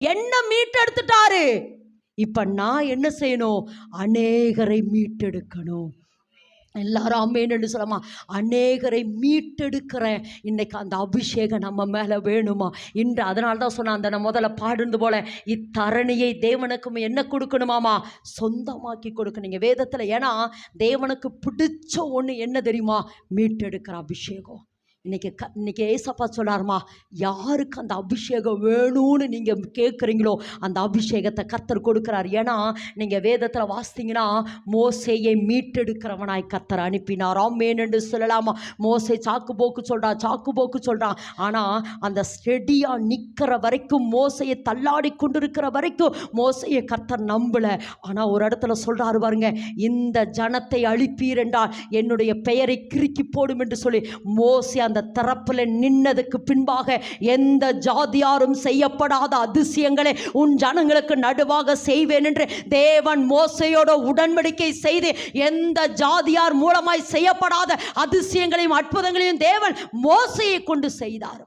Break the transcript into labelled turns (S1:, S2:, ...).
S1: என்ன மீட்டெடுத்துட்டாரு. இப்ப நான் என்ன செய்யணும்? அநேகரை மீட்டெடுக்கணும். எல்லாரும் ஆமென்னு சொல்லமா. அநேகரை மீட்டெடுக்கிறேன். இன்னைக்கு அந்த அபிஷேகம் நம்ம மேல வேணுமா இன்று? அதனால தான் சொன்ன அந்த நான் முதல்ல பாடுறது போல இத்தரணியை தேவனுக்கு என்ன கொடுக்கணுமாமா? சொந்தமாக்கி கொடுக்கணுங்க வேதத்துல. ஏன்னா தேவனுக்கு பிடிச்ச ஒண்ணு என்ன தெரியுமா? மீட்டெடுக்கிற அபிஷேகம். இன்னைக்கு ஏசப்பா சொல்லாருமா, யாருக்கு அந்த அபிஷேகம் வேணும்னு நீங்க கேட்குறீங்களோ அந்த அபிஷேகத்தை கர்த்தர் கொடுக்கிறார். ஏன்னா நீங்க வேதத்துல வாசித்தீங்கன்னா மோசேயை மீட்டெடுக்கிறவனாய் கர்த்தர் அனுப்பினார். ஆமென் என்று சொல்லலாமா? மோசே சாக்கு போக்கு சொல்றான். ஆனா அந்த ஸ்டெடியா நிக்கிற வரைக்கும், மோசையை தள்ளாடி கொண்டிருக்கிற வரைக்கும் மோசையை கர்த்தர் நம்பல. ஆனா ஒரு இடத்துல சொல்றாரு பாருங்க, இந்த ஜனத்தை அழிப்பீர் என்றால் என்னுடைய பெயரை கிறுக்கி போடும் என்று சொல்லி மோசே அந்த தரப்புல நின்னதுக்கு பின்பாக எந்த ஜாதியாரும் செய்யப்படாத அதிசயங்களை உன் ஜனங்களுக்கு நடுவாக செய்வேன் என்று தேவன் மோசையோட உடன்படிக்கை செய்து எந்த ஜாதியார் மூலமாய் செய்யப்படாத அதிசயங்களையும் அற்புதங்களையும் தேவன் மோசையை கொண்டு செய்தார்.